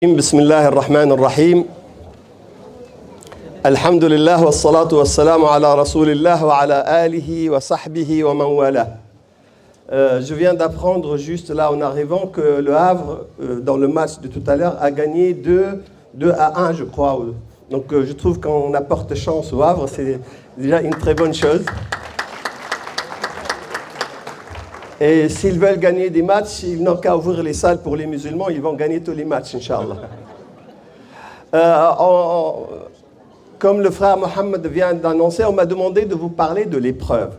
بسم الله الرحمن الرحيم الحمد لله والصلاة والسلام على رسول الله وعلى آله وصحبه ومن والاه. Je viens d'apprendre juste là en arrivant que le Havre, dans le match de tout à l'heure, a gagné 2-1, je crois. Donc je trouve qu'on apporte chance au Havre, c'est déjà une très bonne chose. Et s'ils veulent gagner des matchs, ils n'ont qu'à ouvrir les salles pour les musulmans, ils vont gagner tous les matchs, Inch'Allah. Comme le frère Mohammed vient d'annoncer, on m'a demandé de vous parler de l'épreuve.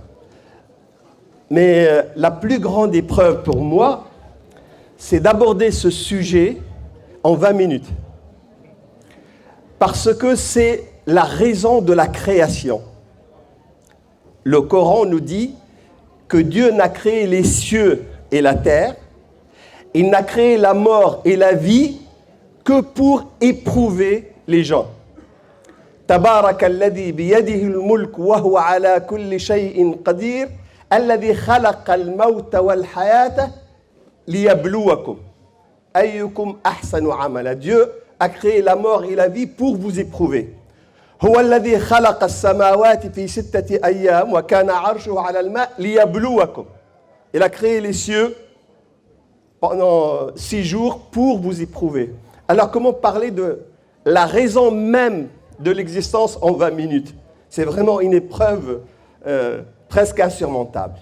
Mais la plus grande épreuve pour moi, c'est d'aborder ce sujet en 20 minutes. Parce que c'est la raison de la création. Le Coran nous dit que Dieu n'a créé les cieux et la terre, il n'a créé la mort et la vie que pour éprouver les gens. تبارك الذي بيده الملك وهو على كل شيء قدير الذي خلق الموت والحياة ليبلوكم أيكم أحسن عملا. Dieu a créé la mort et la vie pour vous éprouver. هو الذي خلق السماوات في 6 أيام وكان عرشه على الماء ليبلوكم. Il a créé les cieux pendant 6 jours pour vous éprouver. Alors comment parler de la raison même de l'existence en 20 minutes? C'est vraiment une épreuve presque insurmontable.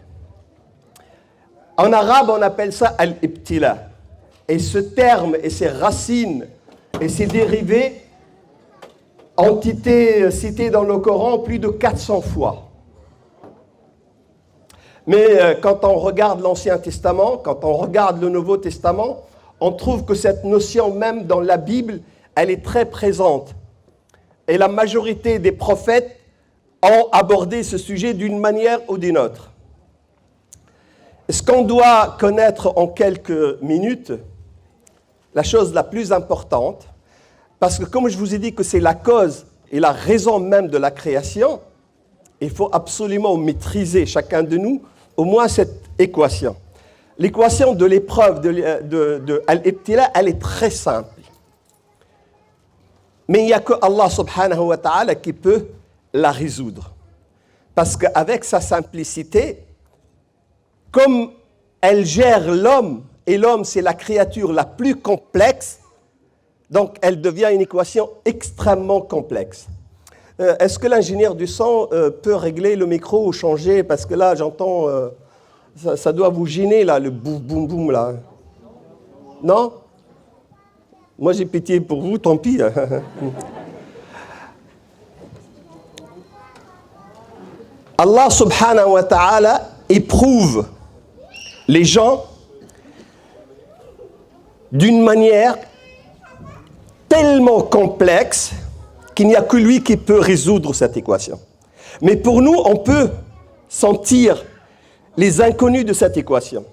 En arabe, on appelle ça al-ibtila. Et ce terme et ses racines et ses dérivés ont été cités dans le Coran plus de 400 fois. Mais quand on regarde l'Ancien Testament, quand on regarde le Nouveau Testament, on trouve que cette notion même dans la Bible, elle est très présente. Et la majorité des prophètes ont abordé ce sujet d'une manière ou d'une autre. Ce qu'on doit connaître en quelques minutes, la chose la plus importante, parce que comme je vous ai dit que c'est la cause et la raison même de la création, il faut absolument maîtriser, chacun de nous, au moins cette équation. L'équation de l'épreuve de Al-Ibtila, elle est très simple. Mais il n'y a que Allah subhanahu wa ta'ala qui peut la résoudre. Parce qu'avec sa simplicité, comme elle gère l'homme, et l'homme c'est la créature la plus complexe, donc elle devient une équation extrêmement complexe. Est-ce que l'ingénieur du son peut régler le micro ou changer? Parce que là j'entends, ça doit vous gêner là, le boum boum boum là. Non? Moi j'ai pitié pour vous, tant pis. Allah subhanahu wa ta'ala éprouve les gens d'une manière tellement complexe qu'il n'y a que lui qui peut résoudre cette équation. Mais pour nous, on peut sentir les inconnus de cette équation.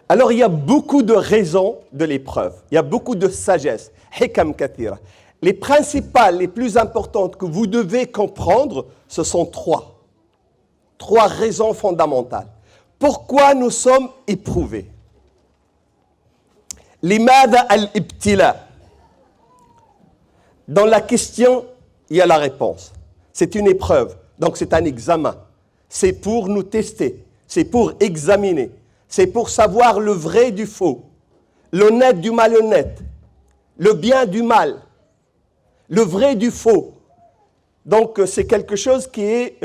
Alors il y a beaucoup de raisons de l'épreuve, il y a beaucoup de sagesse, hikam kathira. Les principales, les plus importantes que vous devez comprendre, ce sont trois raisons fondamentales. Pourquoi nous sommes éprouvés? Limada al-ibtila. Dans la question, il y a la réponse. C'est une épreuve, donc c'est un examen. C'est pour nous tester, c'est pour examiner, c'est pour savoir le vrai du faux, l'honnête du malhonnête, le bien du mal, le vrai du faux. Donc c'est quelque chose qui est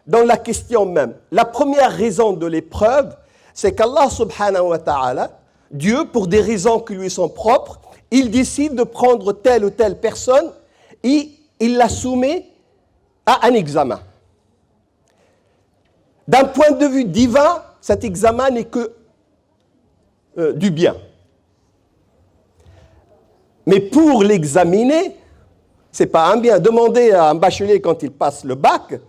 dans la question même. La première raison de l'épreuve, c'est qu'Allah subhanahu wa ta'ala, Dieu, pour des raisons qui lui sont propres, il décide de prendre telle ou telle personne et il la soumet à un examen. D'un point de vue divin, cet examen n'est que du bien. Mais pour l'examiner, ce n'est pas un bien. Demandez à un bachelier quand il passe le bac,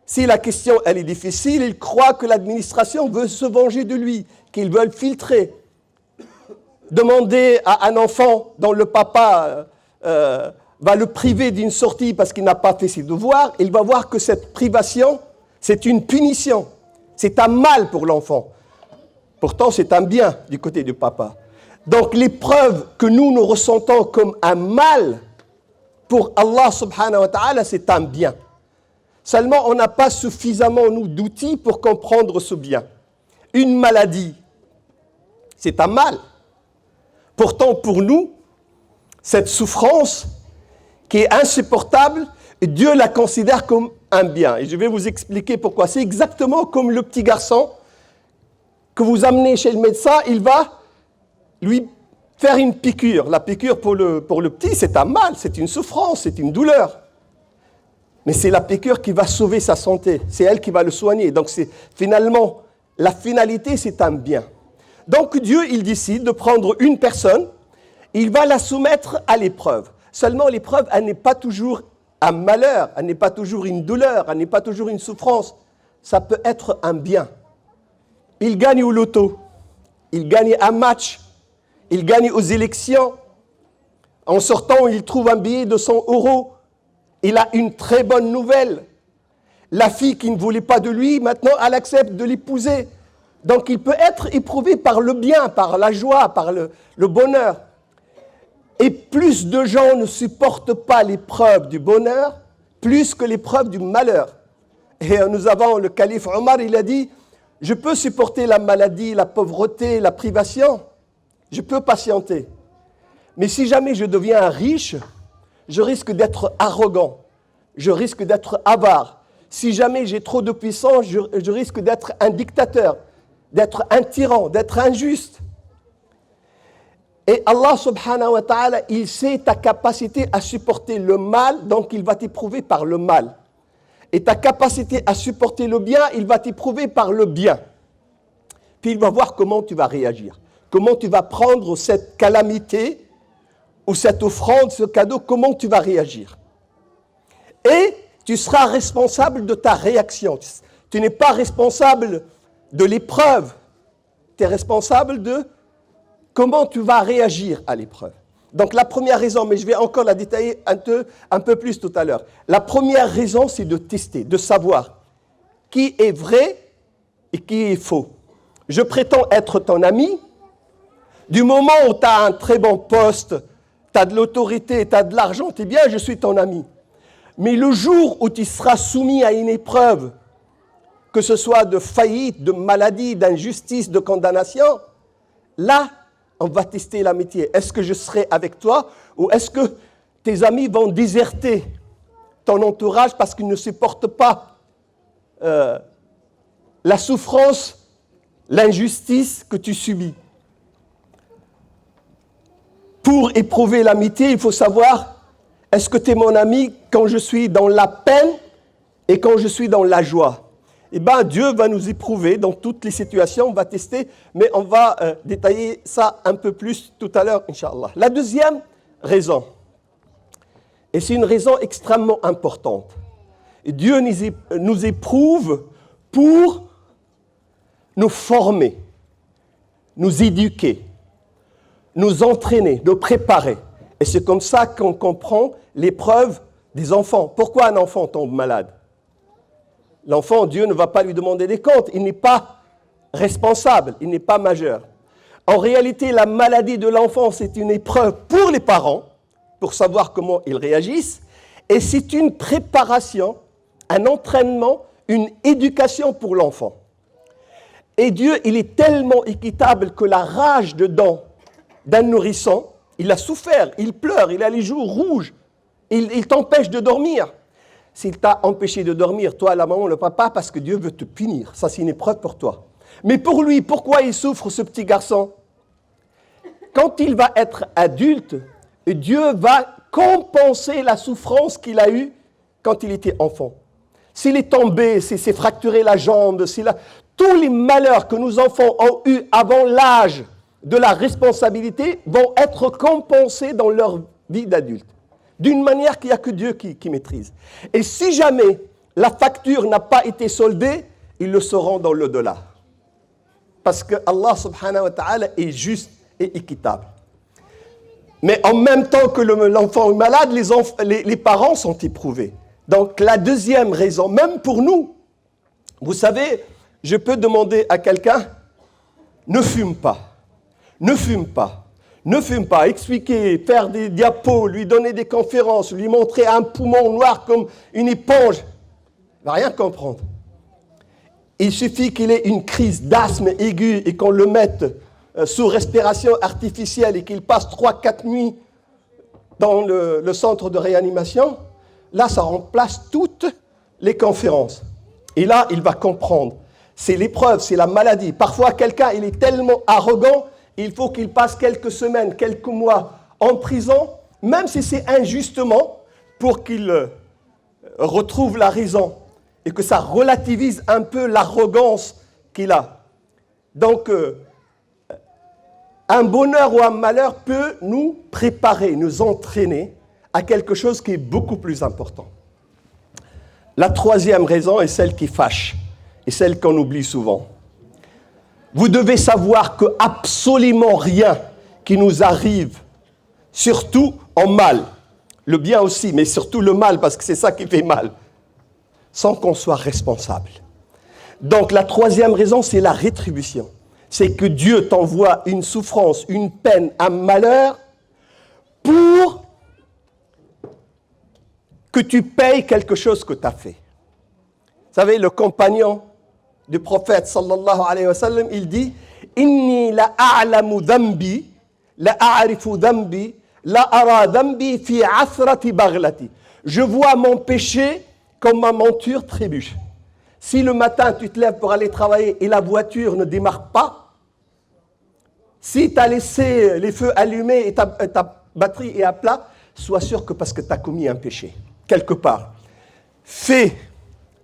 si la question elle est difficile, il croit que l'administration veut se venger de lui, qu'ils veulent filtrer. Demandez à un enfant dont le papa va le priver d'une sortie parce qu'il n'a pas fait ses devoirs, il va voir que cette privation, c'est une punition. C'est un mal pour l'enfant. Pourtant, c'est un bien du côté du papa. Donc l'épreuve que nous ressentons comme un mal, pour Allah subhanahu wa ta'ala, c'est un bien. Seulement, on n'a pas suffisamment, nous, d'outils pour comprendre ce bien. Une maladie, c'est un mal. Pourtant, pour nous, cette souffrance qui est insupportable, Dieu la considère comme un bien. Et je vais vous expliquer pourquoi. C'est exactement comme le petit garçon que vous amenez chez le médecin, il va lui faire une piqûre. La piqûre pour le petit, c'est un mal, c'est une souffrance, c'est une douleur. Mais c'est la piqûre qui va sauver sa santé. C'est elle qui va le soigner. Donc finalement, la finalité, c'est un bien. Donc Dieu, il décide de prendre une personne, il va la soumettre à l'épreuve. Seulement, l'épreuve, elle n'est pas toujours un malheur, elle n'est pas toujours une douleur, elle n'est pas toujours une souffrance. Ça peut être un bien. Il gagne au loto, il gagne un match, il gagne aux élections. En sortant, il trouve un billet de 100 €. Il a une très bonne nouvelle. La fille qui ne voulait pas de lui, maintenant, elle accepte de l'épouser. Donc, il peut être éprouvé par le bien, par la joie, par le bonheur. Et plus de gens ne supportent pas l'épreuve du bonheur, plus que l'épreuve du malheur. Et nous avons le calife Omar, il a dit, je peux supporter la maladie, la pauvreté, la privation, je peux patienter. Mais si jamais je deviens riche, je risque d'être arrogant, je risque d'être avare. Si jamais j'ai trop de puissance, je risque d'être un dictateur, d'être un tyran, d'être injuste. Et Allah subhanahu wa ta'ala, il sait ta capacité à supporter le mal, donc il va t'éprouver par le mal. Et ta capacité à supporter le bien, il va t'éprouver par le bien. Puis il va voir comment tu vas réagir, comment tu vas prendre cette calamité ou cette offrande, ce cadeau, comment tu vas réagir. Et tu seras responsable de ta réaction. Tu n'es pas responsable de l'épreuve, tu es responsable de comment tu vas réagir à l'épreuve. Donc la première raison, mais je vais encore la détailler un peu plus tout à l'heure. La première raison, c'est de tester, de savoir qui est vrai et qui est faux. Je prétends être ton ami. Du moment où tu as un très bon poste, tu as de l'autorité, tu as de l'argent, tu es bien, je suis ton ami. Mais le jour où tu seras soumis à une épreuve, que ce soit de faillite, de maladie, d'injustice, de condamnation, là, on va tester l'amitié. Est-ce que je serai avec toi ou est-ce que tes amis vont déserter ton entourage parce qu'ils ne supportent pas la souffrance, l'injustice que tu subis? Pour éprouver l'amitié, il faut savoir, est-ce que tu es mon ami quand je suis dans la peine et quand je suis dans la joie? Eh bien, Dieu va nous éprouver dans toutes les situations, on va tester, mais on va détailler ça un peu plus tout à l'heure, Inch'Allah. La deuxième raison, et c'est une raison extrêmement importante, Dieu nous éprouve pour nous former, nous éduquer, nous entraîner, nous préparer. Et c'est comme ça qu'on comprend l'épreuve des enfants. Pourquoi un enfant tombe malade? L'enfant, Dieu ne va pas lui demander des comptes. Il n'est pas responsable, il n'est pas majeur. En réalité, la maladie de l'enfant, c'est une épreuve pour les parents, pour savoir comment ils réagissent. Et c'est une préparation, un entraînement, une éducation pour l'enfant. Et Dieu, il est tellement équitable que la rage de dents d'un nourrisson, il a souffert, il pleure, il a les joues rouges, il t'empêche de dormir. S'il t'a empêché de dormir, toi, la maman, le papa, parce que Dieu veut te punir. Ça, c'est une épreuve pour toi. Mais pour lui, pourquoi il souffre, ce petit garçon? Quand il va être adulte, Dieu va compenser la souffrance qu'il a eue quand il était enfant. S'il est tombé, s'il s'est fracturé la jambe, tous les malheurs que nos enfants ont eus avant l'âge de la responsabilité vont être compensés dans leur vie d'adulte. D'une manière qu'il n'y a que Dieu qui maîtrise. Et si jamais la facture n'a pas été soldée, ils le sauront dans l'au-delà. Parce que Allah subhanahu wa ta'ala est juste et équitable. Mais en même temps que l'enfant est malade, les parents sont éprouvés. Donc la deuxième raison, même pour nous, vous savez, je peux demander à quelqu'un, ne fume pas, ne fume pas, expliquer, faire des diapos, lui donner des conférences, lui montrer un poumon noir comme une éponge, il ne va rien comprendre. Il suffit qu'il ait une crise d'asthme aiguë et qu'on le mette sous respiration artificielle et qu'il passe 3-4 nuits dans le centre de réanimation. Là, ça remplace toutes les conférences. Et là, il va comprendre. C'est l'épreuve, c'est la maladie. Parfois, quelqu'un, il est tellement arrogant, il faut qu'il passe quelques semaines, quelques mois en prison, même si c'est injustement, pour qu'il retrouve la raison et que ça relativise un peu l'arrogance qu'il a. Donc, un bonheur ou un malheur peut nous préparer, nous entraîner à quelque chose qui est beaucoup plus important. La troisième raison est celle qui fâche, et celle qu'on oublie souvent. Vous devez savoir que absolument rien qui nous arrive, surtout en mal, le bien aussi, mais surtout le mal, parce que c'est ça qui fait mal, sans qu'on soit responsable. Donc la troisième raison, c'est la rétribution. C'est que Dieu t'envoie une souffrance, une peine, un malheur, pour que tu payes quelque chose que tu as fait. Vous savez, le compagnon du prophète sallallahu alayhi wa sallam, il dit « Inni la a'lamu dhambi, la a'rifu dhambi, la ara dhambi fi athrati baghlati » Je vois mon péché comme ma monture trébuche. Si le matin tu te lèves pour aller travailler et la voiture ne démarre pas, si tu as laissé les feux allumés et ta batterie est à plat, sois sûr que parce que tu as commis un péché, quelque part. Fais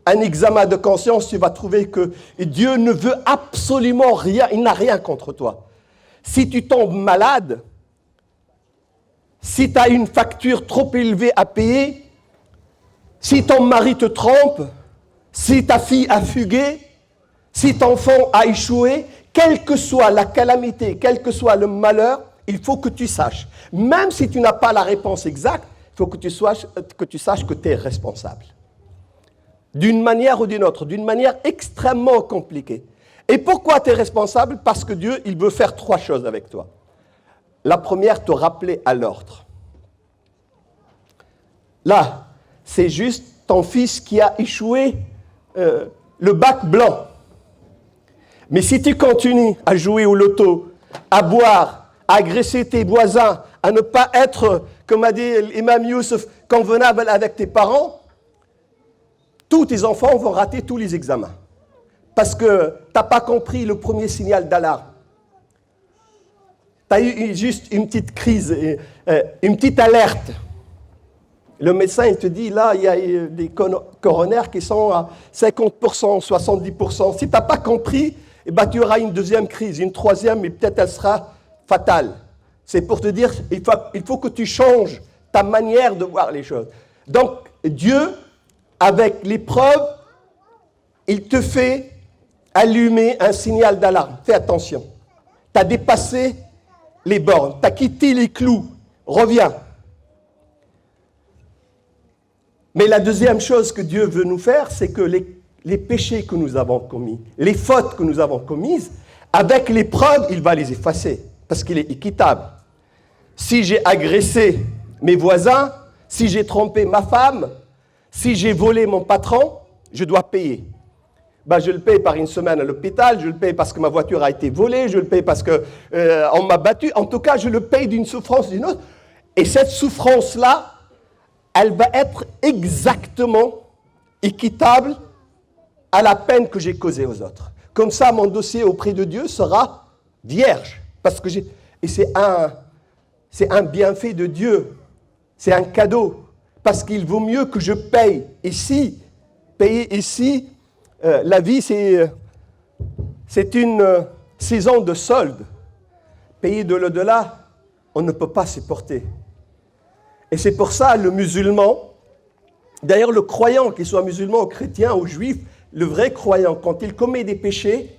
un examen de conscience, tu vas trouver que Dieu ne veut absolument rien, il n'a rien contre toi. Si tu tombes malade, si tu as une facture trop élevée à payer, si ton mari te trompe, si ta fille a fugué, si ton enfant a échoué, quelle que soit la calamité, quel que soit le malheur, il faut que tu saches. Même si tu n'as pas la réponse exacte, il faut que tu saches que tu es responsable. D'une manière ou d'une autre, d'une manière extrêmement compliquée. Et pourquoi tu es responsable? Parce que Dieu, il veut faire 3 choses avec toi. La première, te rappeler à l'ordre. Là, c'est juste ton fils qui a échoué le bac blanc. Mais si tu continues à jouer au loto, à boire, à agresser tes voisins, à ne pas être, comme a dit l'imam Youssef, convenable avec tes parents, tous tes enfants vont rater tous les examens. Parce que tu n'as pas compris le premier signal d'alarme. Tu as eu juste une petite crise, une petite alerte. Le médecin, il te dit, là, il y a des coronaires qui sont à 50%, 70%. Si tu n'as pas compris, eh ben, tu auras une deuxième crise, une troisième, et peut-être elle sera fatale. C'est pour te dire, il faut que tu changes ta manière de voir les choses. Donc, Dieu, avec l'épreuve, il te fait allumer un signal d'alarme. Fais attention. Tu as dépassé les bornes, tu as quitté les clous. Reviens. Mais la deuxième chose que Dieu veut nous faire, c'est que les péchés que nous avons commis, les fautes que nous avons commises, avec l'épreuve, il va les effacer, parce qu'il est équitable. Si j'ai agressé mes voisins, si j'ai trompé ma femme, si j'ai volé mon patron, je dois payer. Je le paye par une semaine à l'hôpital, je le paye parce que ma voiture a été volée, je le paye parce qu'on m'a battu. En tout cas, je le paye d'une souffrance d'une autre. Et cette souffrance-là, elle va être exactement équitable à la peine que j'ai causée aux autres. Comme ça, mon dossier auprès de Dieu sera vierge. Parce que et c'est un bienfait de Dieu. C'est un cadeau. Parce qu'il vaut mieux que je paye ici. Payer ici, la vie, c'est une saison de solde. Payer de l'au-delà, on ne peut pas supporter. Et c'est pour ça, le musulman, d'ailleurs le croyant, qu'il soit musulman ou chrétien ou juif, le vrai croyant, quand il commet des péchés,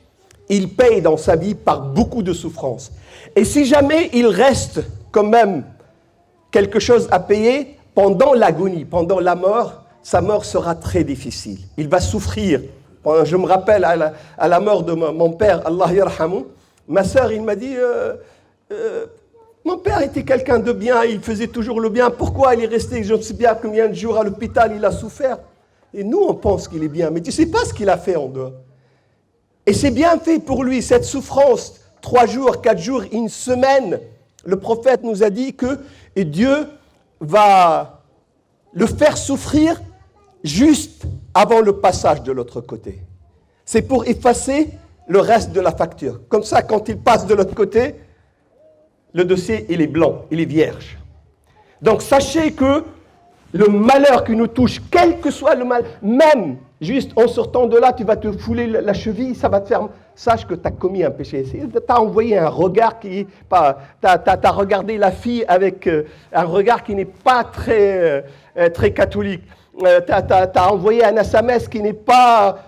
il paye dans sa vie par beaucoup de souffrances. Et si jamais il reste quand même quelque chose à payer, pendant l'agonie, pendant la mort, sa mort sera très difficile. Il va souffrir. Je me rappelle à la mort de mon père, Allah yarhamou, ma sœur, il m'a dit, Mon père était quelqu'un de bien, il faisait toujours le bien. Pourquoi il est resté, je ne sais bien combien de jours à l'hôpital, il a souffert. Et nous, on pense qu'il est bien, mais tu ne sais pas ce qu'il a fait en dehors. Et c'est bien fait pour lui, cette souffrance, 3 jours, 4 jours, une semaine. Le prophète nous a dit que Dieu va le faire souffrir juste avant le passage de l'autre côté. C'est pour effacer le reste de la facture. Comme ça, quand il passe de l'autre côté, le dossier, il est blanc, il est vierge. Donc, sachez que le malheur qui nous touche, quel que soit le mal, même juste en sortant de là, tu vas te fouler la cheville, ça va te faire... Sache que tu as commis un péché. Tu as envoyé un regard qui... Tu as regardé la fille avec un regard qui n'est pas très catholique. Tu as envoyé un SMS qui n'est pas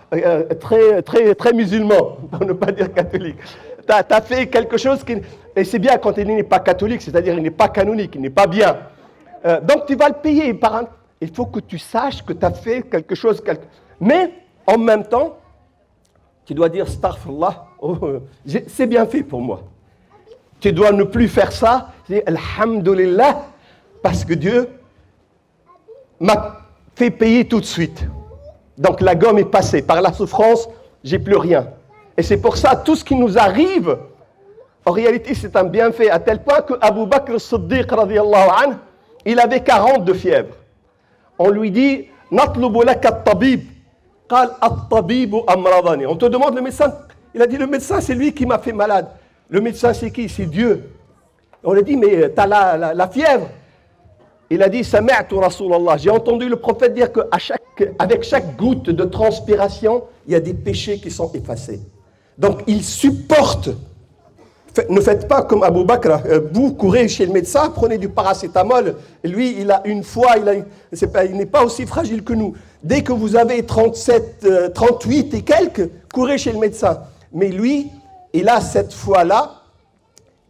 très musulman, pour ne pas dire catholique. Tu as fait quelque chose qui... Et c'est bien quand il n'est pas catholique, c'est-à-dire il n'est pas canonique, il n'est pas bien. Donc tu vas le payer par un... Il faut que tu saches que tu as fait quelque chose. Mais en même temps, tu dois dire astaghfirullah, c'est bien fait pour moi. Tu dois ne plus faire ça. Tu dis alhamdulillah, parce que Dieu m'a fait payer tout de suite. Donc la gomme est passée. Par la souffrance, j'ai plus rien. Et c'est pour ça, tout ce qui nous arrive, en réalité, c'est un bienfait, à tel point que Abu Bakr as-Siddiq, radiyallahu anhu, il avait 40 de fièvre. On lui dit, natlubu laka at-tabib. Qal at-tabibu amradani. On te demande le médecin. Il a dit, le médecin, c'est lui qui m'a fait malade. Le médecin, c'est qui? C'est Dieu. On lui dit, mais tu as la fièvre. Il a dit, sami'tu Rasulallah. J'ai entendu le prophète dire qu'avec chaque goutte de transpiration, il y a des péchés qui sont effacés. Donc, il supporte. Ne faites pas comme Abu Bakr. Vous courez chez le médecin, prenez du paracétamol. Lui, il a une foi, il n'est pas aussi fragile que nous. Dès que vous avez 37, 38 et quelques, courez chez le médecin. Mais lui, il a cette foi-là.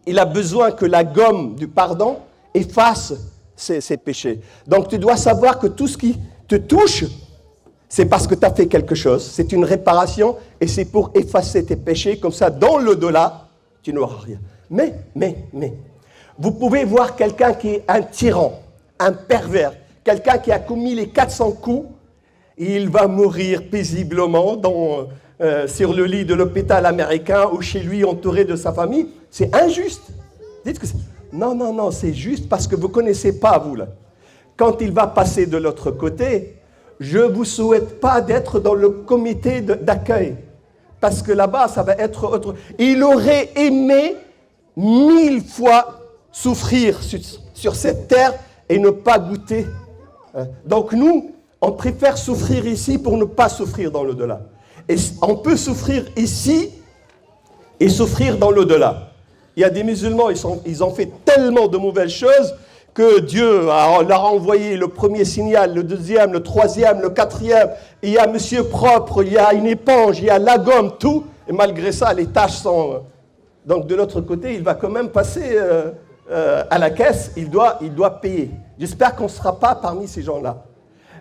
Il a besoin que la gomme du pardon efface ses péchés. Donc tu dois savoir que tout ce qui te touche, c'est parce que tu as fait quelque chose. C'est une réparation et c'est pour effacer tes péchés. Comme ça, dans l'au-delà, tu n'auras rien. Mais, vous pouvez voir quelqu'un qui est un tyran, un pervers, quelqu'un qui a commis les 400 coups, et il va mourir paisiblement sur le lit de l'hôpital américain ou chez lui entouré de sa famille. C'est injuste. Dites que c'est... Non, c'est juste parce que vous ne connaissez pas, vous, là. Quand il va passer de l'autre côté, je ne vous souhaite pas d'être dans le comité d'accueil. Parce que là-bas, ça va être autre. Il aurait aimé 1000 fois souffrir sur cette terre et ne pas goûter. Donc nous, on préfère souffrir ici pour ne pas souffrir dans l'au-delà. Et on peut souffrir ici et souffrir dans l'au-delà. Il y a des musulmans, ils ont fait tellement de mauvaises choses que Dieu leur a envoyé le premier signal, le deuxième, le troisième, le quatrième. Il y a Monsieur Propre, il y a une éponge, il y a la gomme, tout. Et malgré ça, les tâches sont... Donc de l'autre côté, il va quand même passer à la caisse, il doit payer. J'espère qu'on ne sera pas parmi ces gens-là.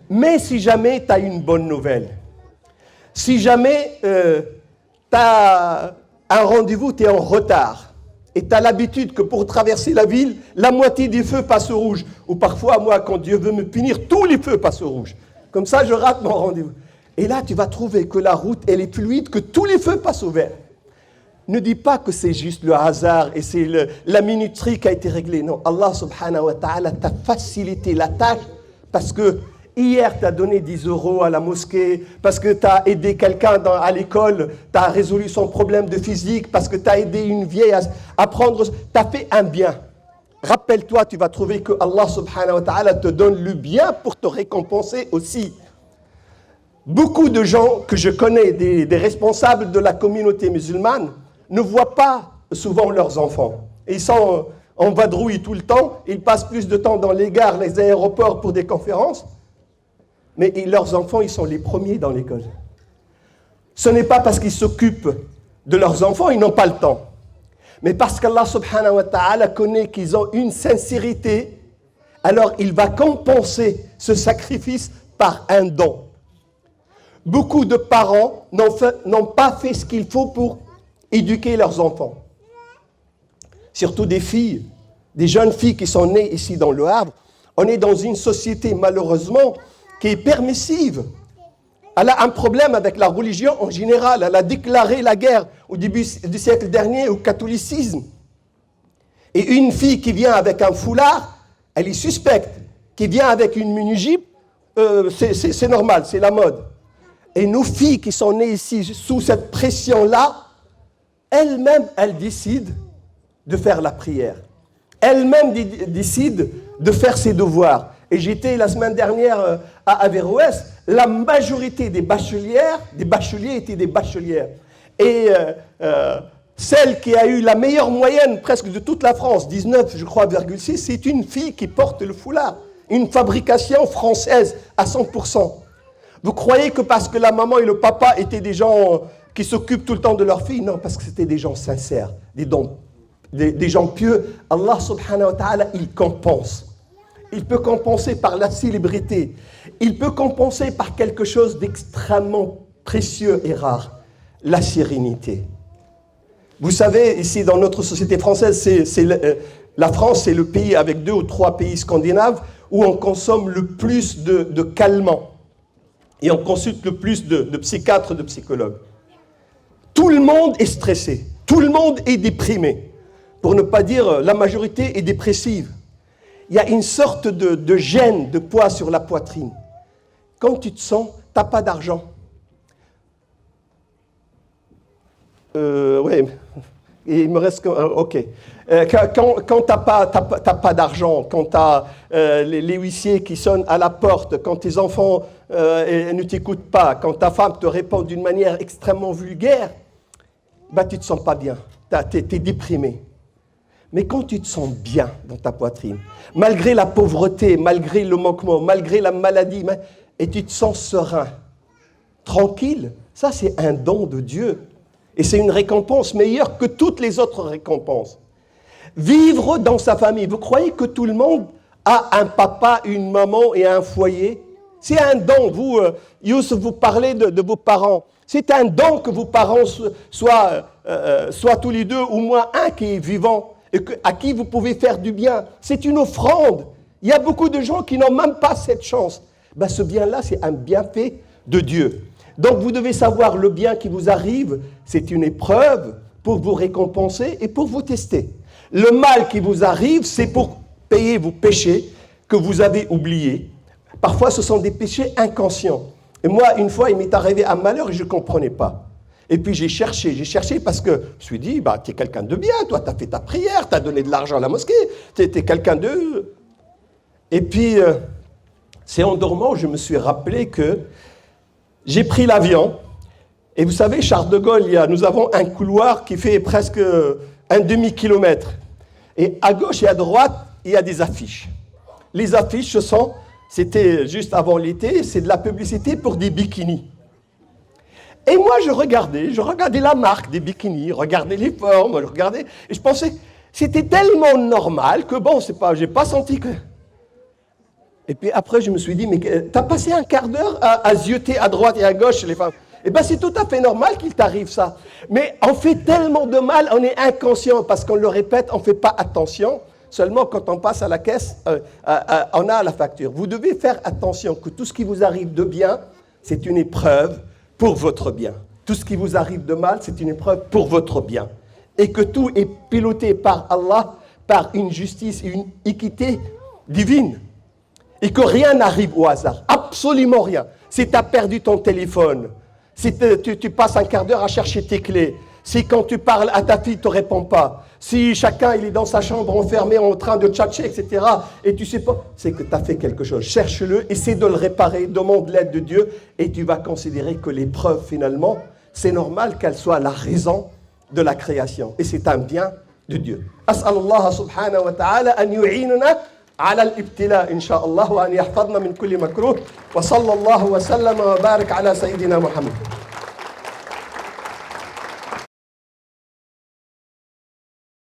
Mais si jamais tu as une bonne nouvelle, si jamais tu as un rendez-vous, tu es en retard, et tu as l'habitude que pour traverser la ville, la moitié des feux passent au rouge. Ou parfois, moi, quand Dieu veut me punir, tous les feux passent au rouge. Comme ça, je rate mon rendez-vous. Et là, tu vas trouver que la route, elle est fluide, que tous les feux passent au vert. Ne dis pas que c'est juste le hasard et c'est la minuterie qui a été réglée. Non, Allah subhanahu wa ta'ala t'a facilité la tâche parce que hier, tu as donné 10 € à la mosquée, parce que tu as aidé quelqu'un à l'école, tu as résolu son problème de physique, parce que tu as aidé une vieille à apprendre, tu as fait un bien. Rappelle-toi, tu vas trouver que Allah subhanahu wa ta'ala te donne le bien pour te récompenser aussi. Beaucoup de gens que je connais, des responsables de la communauté musulmane, ne voient pas souvent leurs enfants. Ils sont en vadrouille tout le temps, ils passent plus de temps dans les gares, les aéroports pour des conférences. Mais leurs enfants, ils sont les premiers dans l'école. Ce n'est pas parce qu'ils s'occupent de leurs enfants, ils n'ont pas le temps. Mais parce qu'Allah subhanahu wa ta'ala connaît qu'ils ont une sincérité, alors il va compenser ce sacrifice par un don. Beaucoup de parents n'ont pas fait ce qu'il faut pour éduquer leurs enfants. Surtout des filles. des jeunes filles qui sont nées ici dans le Havre. On est dans une société, malheureusement, qui est permissive. Elle a un problème avec la religion en général. Elle a déclaré la guerre au début du siècle dernier au catholicisme. Et une fille qui vient avec un foulard, elle est suspecte. Qui vient avec une mini-jupe, c'est normal, c'est la mode. Et nos filles qui sont nées ici sous cette pression-là, elles-mêmes, elles décident de faire la prière. Elles-mêmes décident de faire ses devoirs. Et j'étais la semaine dernière à Averroès, la majorité des bacheliers étaient des bachelières. Et celle qui a eu la meilleure moyenne presque de toute la France, 19, je crois, 6, c'est une fille qui porte le foulard. Une fabrication française à 100%. Vous croyez que parce que la maman et le papa étaient des gens qui s'occupent tout le temps de leur fille? Non, parce que c'était des gens sincères, des gens pieux. Allah subhanahu wa ta'ala, il compense. Il peut compenser par la célébrité. Il peut compenser par quelque chose d'extrêmement précieux et rare, la sérénité. Vous savez, ici dans notre société française, la France, c'est le pays avec 2 ou 3 pays scandinaves où on consomme le plus de calmants et on consulte le plus de psychiatres, de psychologues. Tout le monde est stressé, tout le monde est déprimé. Pour ne pas dire la majorité est dépressive. Il y a une sorte de gêne, de poids sur la poitrine. Quand tu te sens, tu n'as pas d'argent. Oui, il me reste... ok. Quand tu n'as pas d'argent, quand tu as les huissiers qui sonnent à la porte, quand tes enfants ne t'écoutent pas, quand ta femme te répond d'une manière extrêmement vulgaire, bah, tu ne te sens pas bien, tu es déprimé. Mais quand tu te sens bien dans ta poitrine, malgré la pauvreté, malgré le manquement, malgré la maladie, et tu te sens serein, tranquille, ça c'est un don de Dieu. Et c'est une récompense meilleure que toutes les autres récompenses. Vivre dans sa famille. Vous croyez que tout le monde a un papa, une maman et un foyer? C'est un don. Vous, Youssef, vous parlez de vos parents. C'est un don que vos parents soient tous les deux, ou moins un qui est vivant, et à qui vous pouvez faire du bien. C'est une offrande. Il y a beaucoup de gens qui n'ont même pas cette chance. Ben, ce bien-là, c'est un bienfait de Dieu. Donc vous devez savoir, le bien qui vous arrive, c'est une épreuve pour vous récompenser et pour vous tester. Le mal qui vous arrive, c'est pour payer vos péchés que vous avez oubliés. Parfois, ce sont des péchés inconscients. Et moi, une fois, il m'est arrivé un malheur et je ne comprenais pas. Et puis j'ai cherché parce que je me suis dit, bah, tu es quelqu'un de bien, toi, tu as fait ta prière, tu as donné de l'argent à la mosquée, tu es quelqu'un de... Et puis, c'est en dormant, je me suis rappelé que j'ai pris l'avion. Et vous savez, Charles de Gaulle, nous avons un couloir qui fait presque un demi-kilomètre. Et à gauche et à droite, il y a des affiches. Les affiches, c'était juste avant l'été, c'est de la publicité pour des bikinis. Et moi, je regardais la marque des bikinis, je regardais les formes, et je pensais, c'était tellement normal que bon, j'ai pas senti que... Et puis après, je me suis dit, mais t'as passé un quart d'heure à zioter à droite et à gauche les femmes. Eh bien, c'est tout à fait normal qu'il t'arrive ça. Mais on fait tellement de mal, on est inconscient, parce qu'on le répète, on ne fait pas attention. Seulement, quand on passe à la caisse, on a la facture. Vous devez faire attention que tout ce qui vous arrive de bien, c'est une épreuve pour votre bien. Tout ce qui vous arrive de mal, c'est une épreuve pour votre bien. Et que tout est piloté par Allah, par une justice et une équité divine. Et que rien n'arrive au hasard. Absolument rien. Si tu as perdu ton téléphone, si tu passes un quart d'heure à chercher tes clés, si quand tu parles à ta fille, tu ne réponds pas, si chacun il est dans sa chambre enfermé en train de tchatcher, etc., et tu ne sais pas, c'est que tu as fait quelque chose. Cherche-le, essaie de le réparer, demande l'aide de Dieu, et tu vas considérer que l'épreuve, finalement, c'est normal qu'elle soit la raison de la création. Et c'est un bien de Dieu. As'alullah subhanahu wa ta'ala an yu'inuna على الابتلاء إن شاء الله وأن يحفظنا من كل مكروه وصلى الله وسلم وبارك على سيدنا محمد